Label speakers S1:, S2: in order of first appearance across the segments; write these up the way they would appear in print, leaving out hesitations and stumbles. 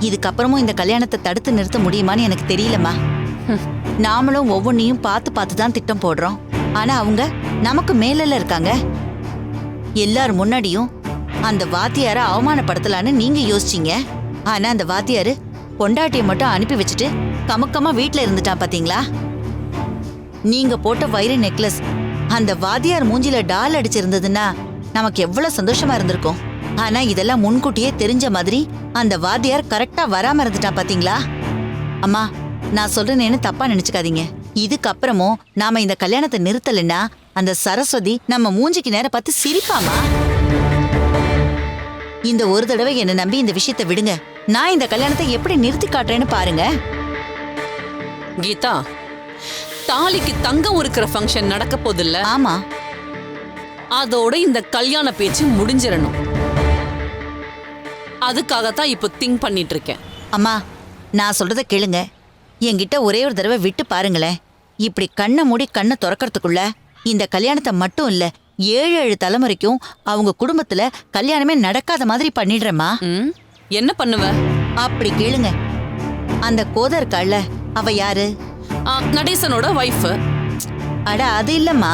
S1: இதுக்கப்புறமும் இந்த கல்யாணத்தை தடுத்து நிறுத்த முடியுமான்னு எனக்கு தெரியலம்மா. நாமளும் ஒவ்வொன்னையும் பார்த்து பார்த்து தான் திட்டம் போடுறோம். ஆனா அவங்க நமக்கு மேல இருக்காங்க. எல்லாரும் முன்னாடியும் அந்த வாத்தியார அவமானப்படுத்தலான்னு நீங்க யோசிச்சீங்க. ஆனா அந்த வாத்தியாரு பொண்டாட்டியை மட்டும் அனுப்பி வச்சுட்டு கமக்கமா வீட்டுல இருந்துட்டான் பாத்தீங்களா? நீங்க போட்ட வைர நெக்லஸ் அந்த வாத்தியார் மூஞ்சில டால் அடிச்சிருந்ததுன்னா நமக்கு எவ்வளவு சந்தோஷமா இருந்திருக்கும். ஆனா இதெல்லாம் முன்கூட்டியே தெரிஞ்ச மாதிரி அந்த வாத்தியார் கரெக்டா வராம இருந்துட்டான் பாத்தீங்களா? அம்மா, நான் சொல்றேன்னு தப்பா நினைச்சுக்காதீங்க. இதுக்கப்புறமும் நாம இந்த கல்யாணத்தை நிறுத்தலைன்னா அந்த சரஸ்வதி நம்ம மூஞ்சிக்கு நேர பார்த்து சிரிப்பாமா? இந்த ஒரு தடவை என்ன நம்பி இந்த விஷயத்தை விடுங்க. நான் இந்த கல்யாணத்தை எப்படி நிறுத்தி காட்டுறேன்னு பாருங்க.
S2: கீதா, தாலிக்கு தங்கம் இருக்கிற ஃபங்க்ஷன் நடக்க போதில்ல?
S1: ஆமா.
S2: அதோட இந்த கல்யாண பேச்சு முடிஞ்சிடணும். அதுக்காகத்தான் இப்போ திங்க் பண்ணிட்டு இருக்கேன்.
S1: அம்மா, நான் சொல்றத கேளுங்க. என்கிட்ட ஒரே ஒரு தடவை விட்டு பாருங்களேன். இப்படி கண்ணை மூடி கண்ணை திறக்கிறதுக்குள்ள இந்த கல்யாணத்தை மட்டும் இல்ல 7 தலைமுறைக்கும் அவங்க குடும்பத்துல கல்யாணமே நடக்காத மாதிரி பண்ணிடுறேம்மா.
S2: என்ன பண்ணுவ?
S1: அப்படி கேளுங்க. அந்த கோதை இருக்காள்ல, அவ யாரு?
S2: நடேசனோட வைஃப்.
S1: அட அது இல்லம்மா,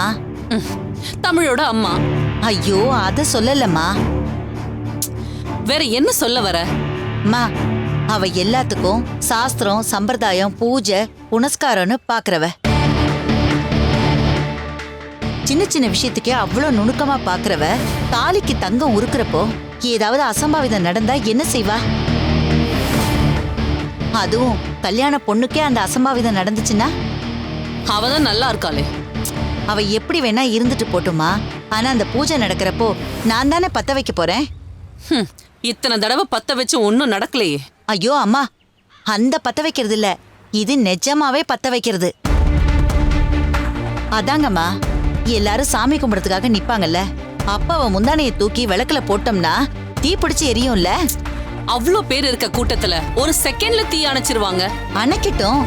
S2: தமிழோட அம்மா.
S1: ஐயோ அத சொல்லலம்மா.
S2: வேற என்ன சொல்ல வர?
S1: அம்மா, அவ எல்லாத்துக்கும் சாஸ்திரம், சம்பிரதாயம், பூஜை, புனஸ்காரம்னு பாக்குறவ. சின்ன சின்ன விஷயத்துக்கே அவ்வளவு நுணுக்கமா பாக்குறவ தாலிக்கு தங்கம் உருக்குறப்போ ஏதாவது அசம்பாவிதம் நடந்தா என்ன செய்வா? அதுவும் கல்யாண பொண்ணுக்கே அந்த அசம்பாவிதம் நடந்துச்சுன்னா?
S2: அவதான் நல்லா இருக்காளே.
S1: அவ எப்படி வேணா இருந்துட்டு போட்டுமா. ஆனா அந்த பூஜை நடக்கிறப்போ நான் தானே பத்த வைக்க போறேன்.
S2: இத்தனை தடவை பத்த வச்சு ஒன்னும் நடக்கலையே.
S1: ஐயோ அம்மா, அந்த பத்த வைக்கிறது இல்ல, இது நிஜமாவே பத்த வைக்கிறது. அதாங்கம்மா, எல்லாரும் சாமி கும்பிடுறதுக்காக நிப்பாங்கல்ல, அப்ப அவ முந்தானையை தூக்கி விளக்குல போட்டோம்னா தீ பிடிச்சு எரியும்ல.
S2: அவ்வளோ பேர் இருக்க கூட்டத்துல ஒரு செகண்ட்ல தீ அணைச்சிருவாங்க.
S1: அணைக்கிட்டும்.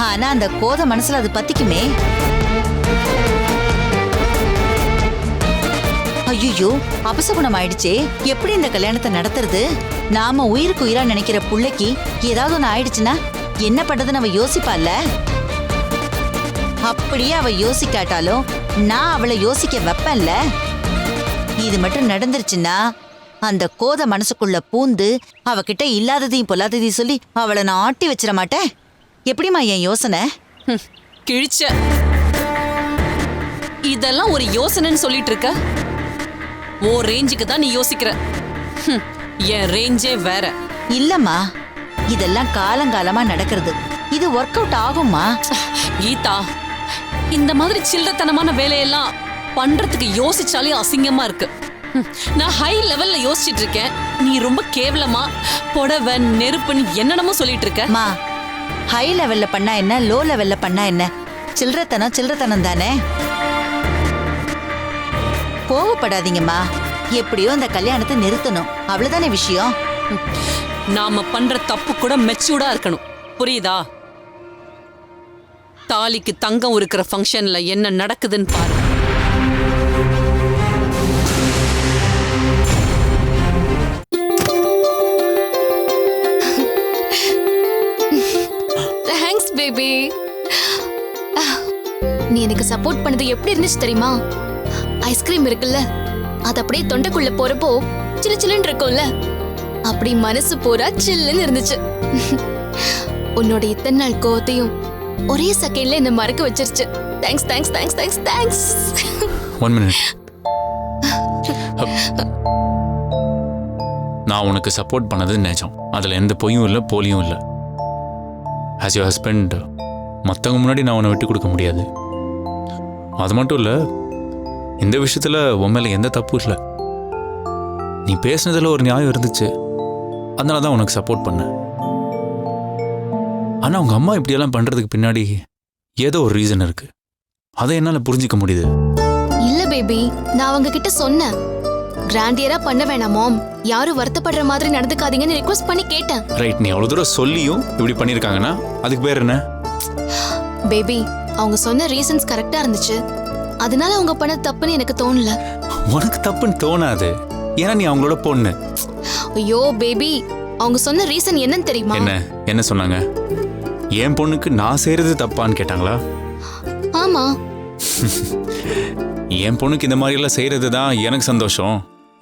S1: ஆனா அந்த கோத மனசுல அது பத்திக்குமே. ஐயோ, அபசகுணம் ஆயிடுச்சே. எப்படி இந்த கல்யாணத்தை நடத்துறது? நாம உயிருக்கு உயிரா நினைக்கிற புள்ளைக்கு ஏதாவது ஒண்ணு ஆயிடுச்சுன்னா என்ன பண்றதுன்னு அவ யோசிப்பால. அப்படியே அவ யோசிக்காட்டாலும் நான் அவளை யோசிக்க வைப்பேன்ல. இது மட்டும் நடந்துருச்சுன்னா அந்த கோத மனசுக்குள்ள பூந்து அவகிட்ட இல்லாததையும் பொல்லாததையும் சொல்லி அவளை நான் ஆட்டி வச்சிட மாட்டேன். எப்படிமா என் யோசனை?
S2: கிழிச்ச. இதெல்லாம் ஒரு யோசனைன்னு சொல்லிட்டு இருக்க? ஓ ரேஞ்சுக்கு தான் நீ யோசிக்கிற. என் ரேஞ்சே வேற.
S1: இல்லம்மா, இதெல்லாம் காலங்காலமா நடக்கிறது. இது ஒர்க் அவுட் ஆகுமா?
S2: கீதா, இந்த மாதிரி சில்லறத்தனமான வேலையெல்லாம் பண்றதுக்கு யோசிச்சாலே அசிங்கமா இருக்கு. நான் ஹை லெவல்ல யோசிச்சுட்டு இருக்கேன். நீ ரொம்ப கேவலமா புடவை நெருப்புன்னு என்னென்னமோ சொல்லிட்டு இருக்க.
S1: மா, ஹை லெவல்ல பண்ணா என்ன, லோ லெவல்ல பண்ணா என்ன, சில்லறத்தனம் தானே. கோவப்படாதீங்கம்மா. எப்படியோ அந்த கல்யாணத்தை நிறுத்தணும், அவ்வளவுதானே விஷயம்.
S2: நாம பண்ற தப்பு கூட மெச்சூர்டா இருக்கணும், புரியுதா? தாலிக்கு தங்கம் இருக்கிற ஃபங்க்ஷன்ல என்ன நடக்குதுன்னு பாரு.
S3: Thanks baby. நீ எனக்கு சப்போர்ட் பண்ணது எப்படி இருந்துச்சு தெரியுமா? ஐஸ்கிரீம் இருக்குல்ல, அது அப்படியே தொண்டைக்குள்ள போறப்போ சில்லு சில்லுன்னு இருக்கும்ல, அப்படி மனசு பூரா சில்லுன்னு இருந்துச்சு. உன்னோட இத்தனை நாள் கோவத்தையும் ஒரே செகண்ட்ல என்ன மறக்க வச்சிருச்சு. Thanks thanks thanks thanks thanks.
S4: 1 minute. நான் உனக்கு சப்போர்ட் பண்ணது நிஜம். அதில் எந்த பொய்யும் இல்லை, போலியும் இல்லை. ஆஸ் யூ ஹஸ்பண்ட் மற்றவங்க முன்னாடி நான் உன்னை விட்டு கொடுக்க முடியாது. அது மட்டும் இல்லை, இந்த விஷயத்தில் உன் மேலே எந்த தப்பும் இல்லை. நீ பேசுனதில் ஒரு நியாயம் இருந்துச்சு, அதனால தான் உனக்கு சப்போர்ட் பண்ணேன். ஆனால் உங்கள் அம்மா இப்படியெல்லாம் பண்ணுறதுக்கு பின்னாடி ஏதோ ஒரு ரீசன் இருக்கு. அதை என்னால் புரிஞ்சிக்க முடியுது.
S3: இல்ல பேபி, நான் அவங்க கிட்ட சொன்னேன், கிராண்டியரா பண்ண வேணாமாம், யாரும் வருத்தப்படுற மாதிரி நடந்துக்காதீங்கன்னு ரிக்வெஸ்ட் பண்ணி கேட்டேன்.
S4: ரைட், நீ அவ்வளோ தூரம் சொல்லியும் இப்படி பண்ணியிருக்காங்கன்னா அதுக்கு பேர் என்ன?
S3: பேபி, அவங்க சொன்ன ரீசன்ஸ் கரெக்டா இருந்துச்சு, அதனால அவங்க பண்ண தப்புன்னு எனக்கு தோணல.
S4: உனக்கு தப்புன்னு தோணாது, ஏன்னா நீ அவங்களோட பொண்ணு.
S3: ஐயோ பேபி, அவங்க சொன்ன ரீசன் என்னன்னு தெரியுமா?
S4: என்ன சொன்னாங்க? என் பொண்ணுக்கு நான் செய்யறது தப்பான்னு கேட்டாங்களா?
S3: ஆமா.
S4: என் பொண்ணுக்கு இந்த மாதிரி எல்லாம் செய்யறது தான் எனக்கு சந்தோஷம்,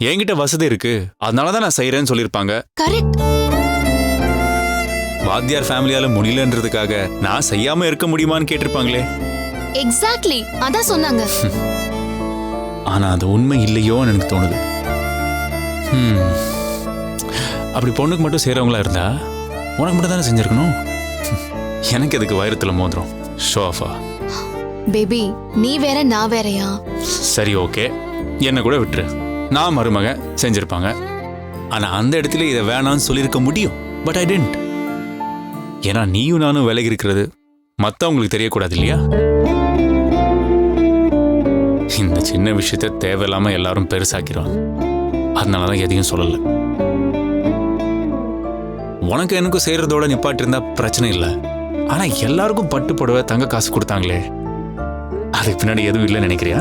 S4: என்கிட்ட வசதி இருக்கு, அதனாலதான் நான் செய்யறேன்னு சொல்லியிருப்பாங்க.
S3: கரெக்ட்.
S4: வாத்தியார் ஃபேமிலியால முடியலன்றதுக்காக நான் செய்யாம இருக்க முடியுமான்னு கேட்டிருப்பாங்களே.
S3: எக்ஸாக்ட்லி அதான் சொன்னாங்க.
S4: ஆனா அது உண்மை இல்லையோன்னு எனக்கு தோணுது. அப்படி பொண்ணுக்கு மட்டும் செய்யறவங்களா இருந்தா உனக்கு மட்டும் தானே செஞ்சிருக்கணும். எனக்கு எதுக்கு வைரத்துல மோதிரம்? ஷோ ஆஃபா?
S3: பேபி நீ வேற நான் வேறயா?
S4: சரி ஓகே, என்ன கூட விட்டுரு. நான் மருமக செஞ்சிருப்பாங்க, ஆனா அந்த இடத்துல இதை வேணான்னு சொல்லியிருக்க முடியும். But I didn't. ஏன்னா நீயும் நானும் விலகி இருக்கிறது மற்றவங்களுக்கு தெரியக்கூடாது இல்லையா? இந்த சின்ன விஷயத்த தேவையில்லாம எல்லாரும் பெருசாக்கிறாங்க. அதனாலதான் எதையும் சொல்லல. உனக்கு எனக்கும் செய்யறதோட நிப்பாட்டி இருந்தா பிரச்சனை இல்லை. ஆனா எல்லாருக்கும் பட்டு புடவை தங்க காசு கொடுத்தாங்களே, அதுக்கு பின்னாடி எதுவும் இல்லைன்னு நினைக்கிறியா?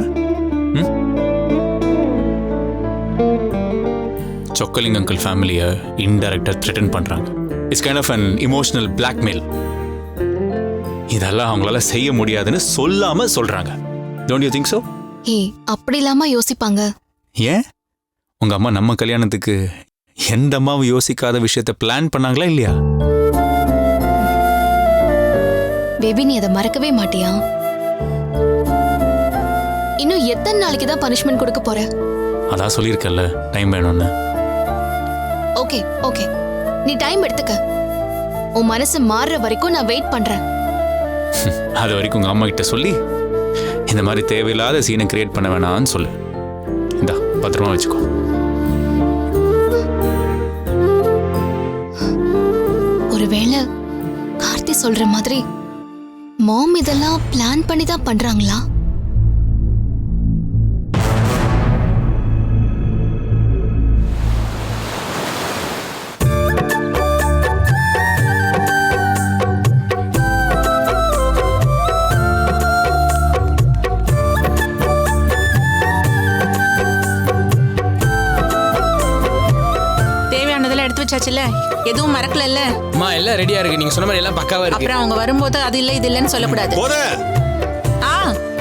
S4: சொக்கலிங் அங்கிள் ஃபேமிலியை இன்டைரக்டா த்ரெட்டன் பண்றாங்க. It's kind of an emotional blackmail. இதெல்லாம் அவங்களால செய்ய முடியாதுன்னு சொல்லாம சொல்றாங்க. Don't you think so?
S3: ஏய், அப்படி இல்லாம யோசிப்பாங்க.
S4: ஏன் உங்க அம்மா நம்ம கல்யாணத்துக்கு எந்த அம்மாவும் யோசிக்காத விஷயத்தை பிளான் பண்ணாங்களா இல்லையா?
S3: பேபி நீ அதை மறக்கவே மாட்டியா? இன்னும் எத்தனை நாளைக்கு தான் பனிஷ்மெண்ட் கொடுக்க போற?
S4: அதான் சொல்லியிருக்கல, டைம் வேணும்னு.
S3: ஓகே ஓகே, நீ டைம் எடுத்துக்க. உன் மனசு மாறுற வரைக்கும் நான் வெயிட் பண்றேன்.
S4: அது வரைக்கும் உங்க அம்மா கிட்ட சொல்லி இந்த மாதிரி தேவையில்லாத சீனை கிரியேட் பண்ண வேணாம்னு சொல்லு. இந்தா பத்திரமா வச்சுக்கோ.
S3: ஒருவேளை கார்த்தி சொல்ற மாதிரி மாம் இதெல்லாம் பிளான் பண்ணி தான் பண்றாங்களா?
S5: வச்சாச்சுல, எதுவும் மறக்கலல்ல?
S6: அம்மா எல்லாம் ரெடியா இருக்கு, நீங்க சொன்ன மாதிரி எல்லாம் பக்காவா இருக்கு.
S5: அப்புறம் அவங்க வரும்போது அது இல்ல இது இல்லன்னு சொல்லக்கூடாது.
S7: போத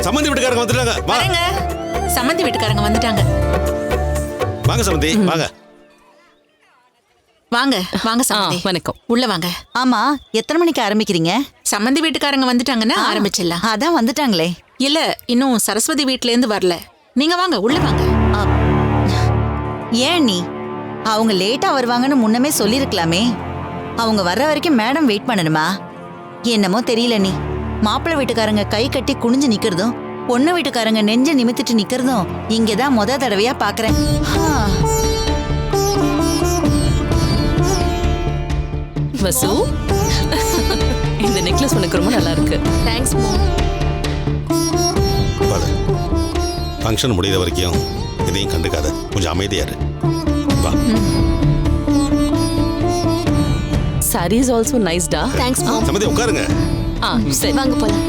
S7: சம்மந்தி வீட்டுக்காரங்க வந்துட்டாங்க.
S5: வாங்க, சம்மந்தி வீட்டுக்காரங்க வந்துட்டாங்க.
S7: வாங்க சம்மந்தி, வாங்க
S5: வாங்க வாங்க சம்மந்தி.
S2: வணக்கம்.
S5: உள்ள வாங்க.
S1: ஆமா, எத்தனை மணிக்கு ஆரம்பிக்கிறீங்க?
S5: சம்மந்தி வீட்டுக்காரங்க வந்துட்டாங்கன்னா ஆரம்பிச்சிடலாம்.
S1: அதான் வந்துட்டாங்களே.
S5: இல்ல, இன்னும் சரஸ்வதி வீட்ல இருந்து வரல. நீங்க வாங்க, உள்ள வாங்க.
S1: ஏன் நீ அவங்க லேட்டா வருவாங்கன்னு முன்னமே சொல்லிருக்கலாமே. அவங்க வர்ற வரைக்கும் மேடம் வெயிட் பண்ணணுமா? என்னமோ தெரியல. நீ மாப்பிள்ளை வீட்டுக்காரங்க கை கட்டி குனிஞ்சு நிக்கிறதும் பொண்ணு வீட்டுக்காரங்க நெஞ்ச நிமித்திட்டு நிக்கிறதும் இங்கதான் முத தடவையா பாக்குறேன்.
S2: வசு, இந்த நெக்லஸ் உனக்கு ரொம்ப நல்லா இருக்கு.
S3: தேங்க்ஸ் மாம்.
S7: ஃபங்க்ஷன் முடிகிற வரைக்கும் இதையும் கண்டுக்காத, கொஞ்சம் அமைதியா இரு. வா.
S2: சாரி இஸ் ஆல்சோ நைஸ் டா.
S3: தேங்க்ஸ் மாம்.
S7: சம்மந்தி உட்காருங்க.
S2: சரி
S3: வாங்க போலாம்.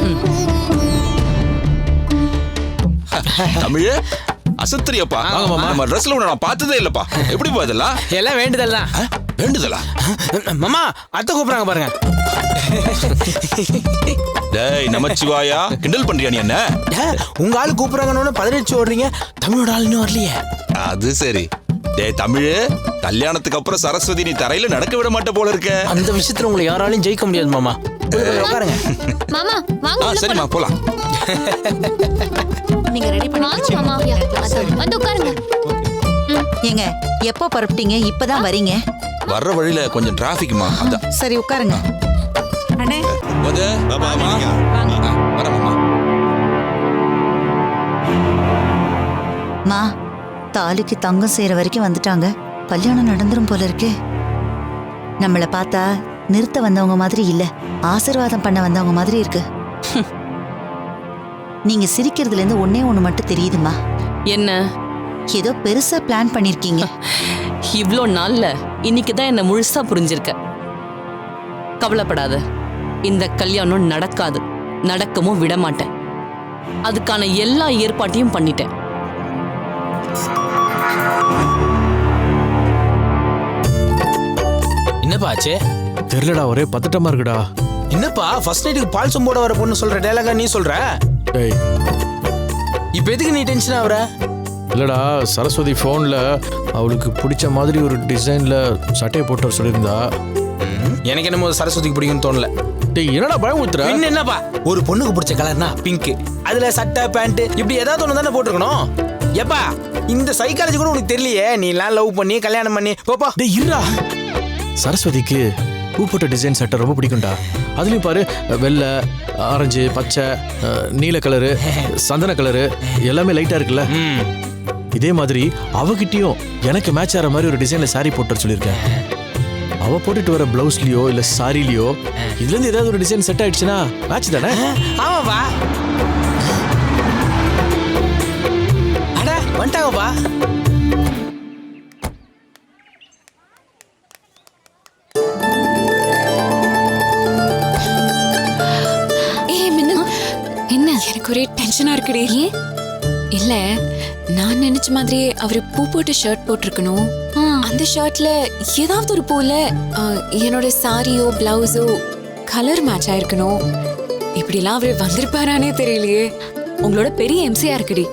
S8: தமிழே அசத்திரியப்பா. நம்ம ட்ரெஸ்ல உன்னை நான் பார்த்ததே இல்லப்பா. எப்படி இதெல்லாம்?
S6: எல்லாம் வேண்டுதல் தான்.
S8: வேண்டுதலா?
S6: மாமா அத்தை கூப்பிடுறாங்க பாருங்க.
S8: டேய் நமச்சிவாயா, கிண்டல் பண்றியா நீ என்ன?
S6: உங்க ஆளு கூப்பிடுறாங்கன்னு 18 ஓடுறீங்க, தமிழோட ஆள் இன்னும் வரலையே.
S8: அது சரி. டேய் தமிழே, கல்யாணத்துக்கு அப்புறம் சரஸ்வதி நீ தரையில நடக்க விட மாட்ட போல இருக்க.
S6: அந்த விஷயத்துல உங்களை யாராலையும் ஜெயிக்க முடியாது மாமா. உட்காருங்க
S3: மாமா வாங்க உள்ள
S8: சரிம்மா போலாம்.
S5: நீங்க ரெடி பண்ணி
S3: வாங்க மாமா. வந்து உட்காருங்க.
S1: ஏங்க எப்போ பரப்பிட்டீங்க? இப்பதான் வரீங்க?
S8: வர்ற வழியில கொஞ்சம் டிராபிக்மா, அதான்.
S1: சரி உட்காருங்க.
S5: அண்ணே
S8: வந்து வரமாமா.
S1: மா, தாலிக்கு தங்கம் செய்யற வரைக்கும் வந்துட்டாங்க. கல்யாணம் நடந்துரும் போல இருக்கே. நம்மள பார்த்தா நிறுத்த வந்தவங்க மாதிரி இல்ல, ஆசீர்வாதம் பண்ண வந்தவங்க மாதிரி இருக்கு. நீங்க சிரிக்கிறதுல இருந்து ஒன்னே ஒண்ணு மட்டும் தெரியுதுமா.
S2: என்ன?
S1: ஏதோ பெருசா பிளான் பண்ணிருக்கீங்க.
S2: இவ்ளோ நாள்ல இன்னைக்கு தான் என்ன முழுசா புரிஞ்சிருக்க. கவலைப்படாத, இந்த கல்யாணம் நடக்காது, நடக்கவும் விட மாட்டேன். அதுக்கான எல்லா ஏற்பாட்டையும் பண்ணிட்டேன்.
S6: என்னப்பா ஆச்சு?
S9: தெரியலடா, ஒரே பதட்டமா இருக்குடா.
S6: என்னப்பா ஃபர்ஸ்ட் நைட்டுக்கு பால் சொம்போட வர பொண்ணு சொல்ற டயலாக நீ சொல்ற?
S9: டேய்,
S6: இப்போ எதுக்கு நீ டென்ஷன் ஆகுற?
S9: இல்லடா, சரஸ்வதி ஃபோன்ல அவளுக்கு பிடிச்ச மாதிரி ஒரு டிசைன்ல சட்டையை போட்டு வர சொல்லியிருந்தா.
S6: எனக்கு என்னமோ சரஸ்வதிக்கு பிடிக்கும்னு தோணல.
S9: டேய், என்னடா பயம் ஊத்துற?
S6: பின்ன என்னப்பா, ஒரு பொண்ணுக்கு பிடிச்ச கலர்னா பிங்க், அதுல சட்டை பேண்ட் இப்படி ஏதாவது ஒன்று தானே போட்டிருக்கணும். எப்பா இந்த சைக்காலஜி கூட உனக்கு தெரியலையே? நீ எல்லாம் லவ் பண்ணி கல்யாணம் பண்ணி போப்பா.
S9: டேய் இருடா, சரஸ்வதிக்கு பூ போட்ட டிசைன் சட்டை ரொம்ப பிடிக்கும்டா. அதுலயும் பாரு, வெள்ளை, ஆரஞ்சு, பச்சை, நீல கலரு, சந்தன கலரு எல்லாமே லைட்டா இருக்குல்ல. இதே மாதிரி அவகிட்டயும் எனக்கு மேட்ச் ஆகிற மாதிரி ஒரு டிசைன்ல சாரி போட்டு சொல்லியிருக்கேன். அவ போட்டுட்டு வர பிளவுஸ்லயோ இல்ல சாரிலயோ இதுல இருந்து ஏதாவது ஒரு டிசைன் செட் ஆயிடுச்சுன்னா மேட்ச் தானே?
S6: ஆமாப்பா. அட வந்துட்டாங்கப்பா.
S3: என்ன?
S10: எனக்கு ஒரே டென்ஷனா இருக்குடி. இல்ல, நான் நினைச்ச மாதிரியே அவரு பூ போட்டு ஷர்ட் போட்டிருக்கணும். அந்த ஷர்ட்ல ஏதாவது ஒரு பூல என்னோட சாரியோ பிளவுஸோ கலர் மேட்ச் ஆயிருக்கணும். இப்படிலாம் அவரு வந்திருப்பாரானே தெரியலையே.
S11: உங்களோட பெரிய எம்சியா இருக்குடி.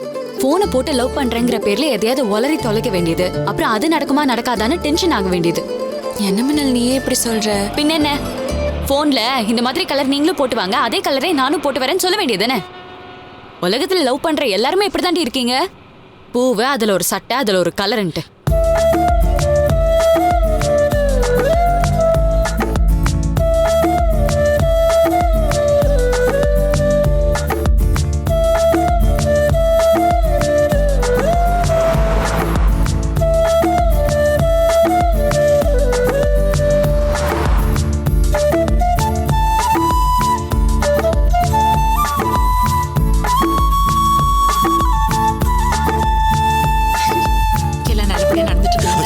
S11: போனை போட்டு லவ் பண்றேங்கிற பேர்ல எதையாவது உளறி தொலைக்க வேண்டியது, அப்புறம் அது நடக்குமா நடக்காதான்னு டென்ஷன் ஆக வேண்டியது.
S10: என்ன மின்னல் நீயே இப்படி சொல்ற?
S11: பின்ன என்ன, போன்ல இந்த மாதிரி கலர் நீங்களும் போட்டு வாங்க, அதே கலரே நானும் போட்டு வரேன்னு சொல்ல வேண்டியதுதானே. உலகத்துல லவ் பண்ற எல்லாருமே இப்படிதாண்டி இருக்கீங்க. பூவை அதுல ஒரு சட்டை அதுல ஒரு கலர்ன்ட்டு.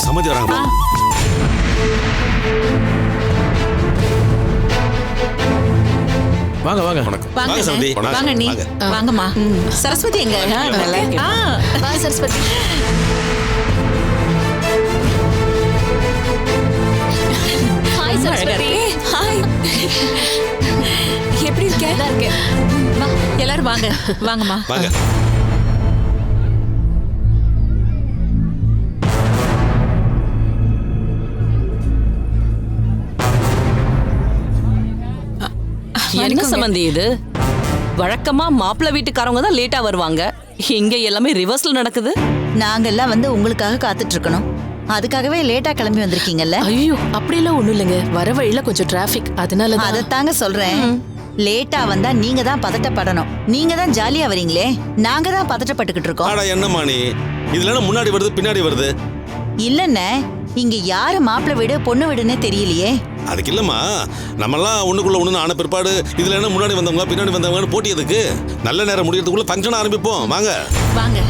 S7: சம்மதி வராங்க.
S9: வாங்க வாங்க.
S7: வாங்க சமதி.
S5: வாங்க நீ வாங்கம்மா. சரஸ்வதி எங்க?
S3: வா சரஸ்வதி.
S11: ஹாய் சரஸ்வதி.
S10: ஹாய், எப்படி இருக்க?
S11: நல்லா இருக்கேன்.
S5: வா எல்லாரும் வாங்க. வாங்கம்மா.
S7: வாங்க.
S2: என்ன சம்பந்தி இது? வழக்கமா மாப்பிள்ளை வீட்டுக்காரவங்க தான் லேட்டா வருவாங்க, இங்க எல்லாமே ரிவர்ஸ்ல நடக்குது.
S1: நாங்கெல்லாம் வந்து உங்களுக்காக காத்துட்டு இருக்கணும். அதுக்காகவே லேட்டா கிளம்பி வந்திருக்கீங்கல்ல.
S12: ஐயோ, அப்படியெல்லாம் ஒண்ணும் இல்லைங்க. வர வழியில கொஞ்சம் டிராபிக், அதனால
S1: அதைத்தாங்க சொல்றேன். லேட்டா வந்தா நீங்க தான் பதட்டப்படணும். நீங்க தான் ஜாலியா வரீங்களே, நாங்க தான் பதட்டப்பட்டுக்கிட்டு இருக்கோம்.
S7: ஆடா என்னம்மா நீ? இதுல என்ன முன்னாடி வருது பின்னாடி வருது?
S1: இல்லன்னு இங்க யாரு மாப்பிள்ளை வீடு பொண்ணு வீடுன்னே தெரியலையே.
S7: அதுக்கு இல்லம்மா, நம்மெல்லாம் ஒண்ணுக்குள்ள ஒண்ணு ஆன பிற்பாடு இதுல என்ன முன்னாடி வந்தவங்க பின்னாடி வந்தவங்கன்னு போட்டி எதுக்கு? நல்ல நேரம் முடியறதுக்குள்ள ஃபங்க்ஷன் ஆரம்பிப்போம். வாங்க
S5: வாங்க.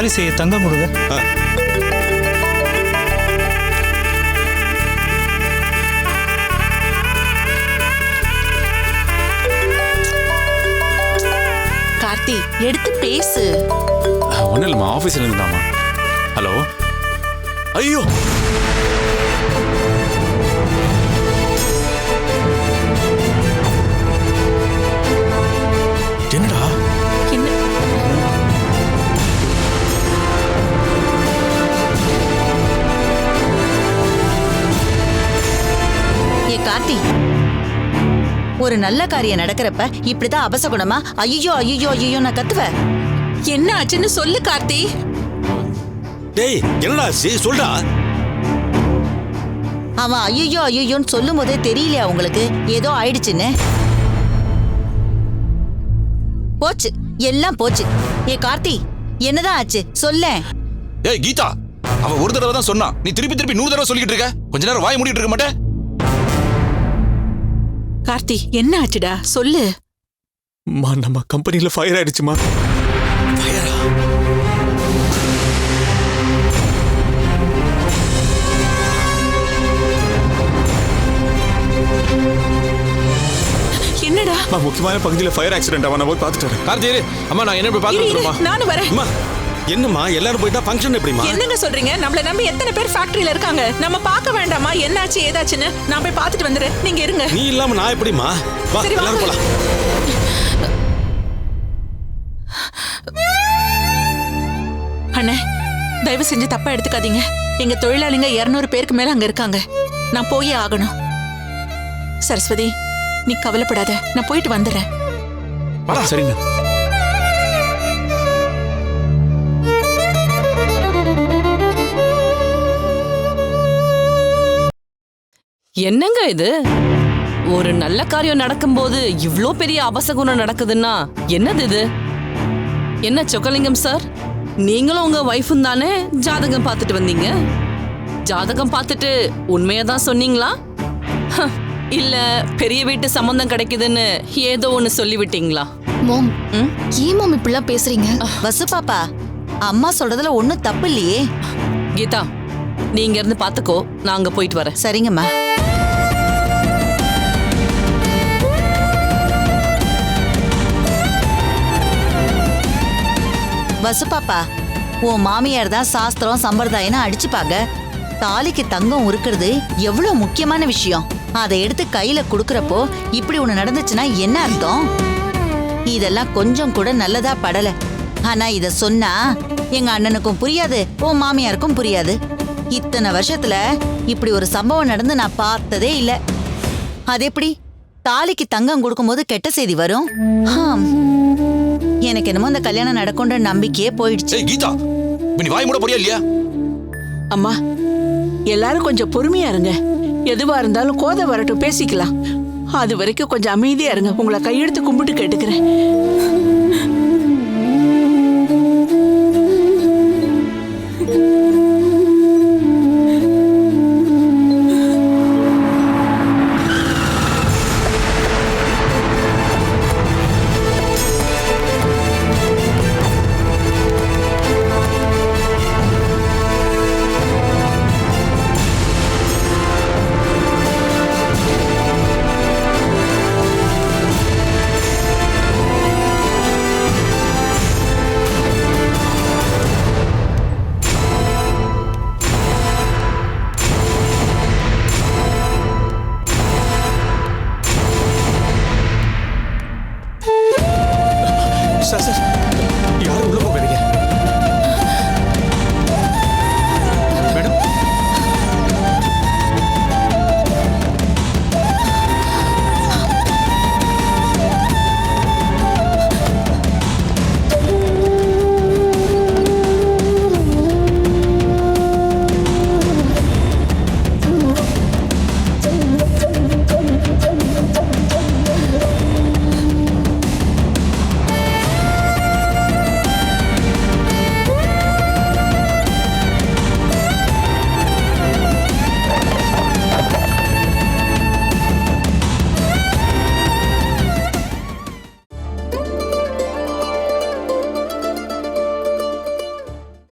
S13: ஆபீஸ் தங்கம் கொடுங்க.
S5: கார்த்தி எடுத்து பேசு.
S4: ஒன்றும் இல்லைம்மா, ஆஃபீஸில் இருந்தாம்மா. ஹலோ. ஐயோ,
S9: என்னடா?
S1: ஏ கார்த்தி, ஒரு நல்ல காரியம் நடக்கிறப்ப இப்படிதான் அபசகுணமா ஐயோ ஐயோ ஐயோ நான் கத்துவ.
S5: என்ன ஆச்சுன்னு சொல்லு கார்த்தி.
S7: டேய் என்னடா சொல்றா.
S1: அவன் ஐயோ ஐயோன்னு சொல்லும் போதே தெரியலையா உங்களுக்கு ஏதோ ஆயிடுச்சுன்னு? போச்சு, எல்லாம் போச்சு. ஏ கார்த்தி, என்னதான் ஆச்சு சொல்லேன்.
S8: ஏய் கீதா, அவ ஒரு தடவை தான் சொன்னா, நீ திருப்பி திருப்பி 100 தடவை சொல்லிட்டு இருக்க. கொஞ்ச நேரம் வாய் மூடிட்டு இருக்க மாட்டே?
S5: கார்த்தி என்ன ஆச்சுடா சொல்லு.
S4: நம்ம கம்பெனியில் ஃபயர் ஆயிடுச்சுமா.
S8: ஃபயரா?
S5: என்னடா?
S4: முக்கியமான பகுதியில் ஃபயர் ஆக்சிடென்ட். அவன் போய் பார்த்துட்டு.
S9: கார்த்தி, அம்மா நான் என்ன போய் பார்த்துட்டுமா?
S5: நானும் வரேன்.
S7: என்னம்மா எல்லாரும் போயிட்டா ஃபங்க்ஷன் எப்படிமா?
S5: என்னங்க சொல்றீங்க? நம்மள நம்பி எத்தனை பேர் ஃபேக்டரியில இருக்காங்க. நம்ம பார்க்க வேண்டாமா என்னாச்சு ஏதாச்சுன்னு? நான் போய் பார்த்துட்டு வந்துறேன், நீங்க இருங்க.
S7: நீ இல்லாம நான் எப்படிமா? வா எல்லாரும் போலாம்.
S5: அண்ணே, தயவு செஞ்சு தப்பா எடுத்துக்காதீங்க. எங்க தொழிலாளிங்க 200 பேருக்கு மேல அங்க இருக்காங்க. நான் போயே ஆகணும். சரஸ்வதி, நீ கவலைப்படாத, நான் போயிட்டு வந்துடுறேன்.
S4: சரிங்க.
S2: என்னங்க இது? ஒரு நல்ல காரியம் நடக்கும்போது இவ்ளோ பெரிய அபசகுணம் நடக்குதுன்னா என்னது இது? என்ன சொக்கலிங்கம் சார், நீங்களும் உங்க வைஃபும் தானே ஜாதகம் பார்த்துட்டு வந்தீங்க? ஜாதகம் பார்த்துட்டு உண்மையதான் சொன்னீங்களா? இல்ல பெரிய வீட்டு சம்பந்தம் கிடைக்குதுன்னு ஏதோ ஒண்ணு சொல்லிவிட்டீங்களா?
S3: மாம், ஏன் மாம் இப்படிலாம் பேசுறீங்க?
S1: வசு பாப்பா, அம்மா சொல்றதுல ஒன்னும் தப்பு இல்லையே.
S2: கீதா, நீங்க இருந்து பாத்துக்கோ, நான் அங்க போயிட்டு வரேன்.
S1: சரிங்கம்மா. வசு பாப்பா, உன் மாமியார் தான் சாஸ்திரம் சம்பிரதாயம்னு அடிச்சுப்பாங்க. தாலிக்கு தங்கம் உருக்குறது எவ்வளவு முக்கியமான விஷயம். அதை எடுத்து கையில குடுக்கறப்போ இப்படி ஒண்ணு நடந்துச்சுன்னா என்ன அர்த்தம்? இதெல்லாம் கொஞ்சம் கூட நல்லதா படல. ஆனா இத சொன்னா எங்க அண்ணனுக்கும் புரியாது, உன் மாமியாருக்கும் புரியாது. இத்தனை வருஷத்துல இப்படி ஒரு சம்பவம் நடந்து நான் பார்த்ததே இல்ல. அது எப்படி தாலிக்கு தங்கம் கொடுக்கும்போது கெட்ட செய்தி வரும்? எனக்கு என்னமோ இந்த கல்யாணம் நடக்கும்ன்ற நம்பிக்கையே போயிடுச்சு.
S8: கீதா, நீ வாய் மூட போறியா இல்லையா?
S5: அம்மா, எல்லாரும் கொஞ்சம் பொறுமையா இருங்க. எதுவா இருந்தாலும் கோதை வரட்டும், பேசிக்கலாம். அது வரைக்கும் கொஞ்சம் அமைதியா இருங்க. உங்களை கையெடுத்து கும்பிட்டு கேட்டுக்கிறேன்.
S9: சார்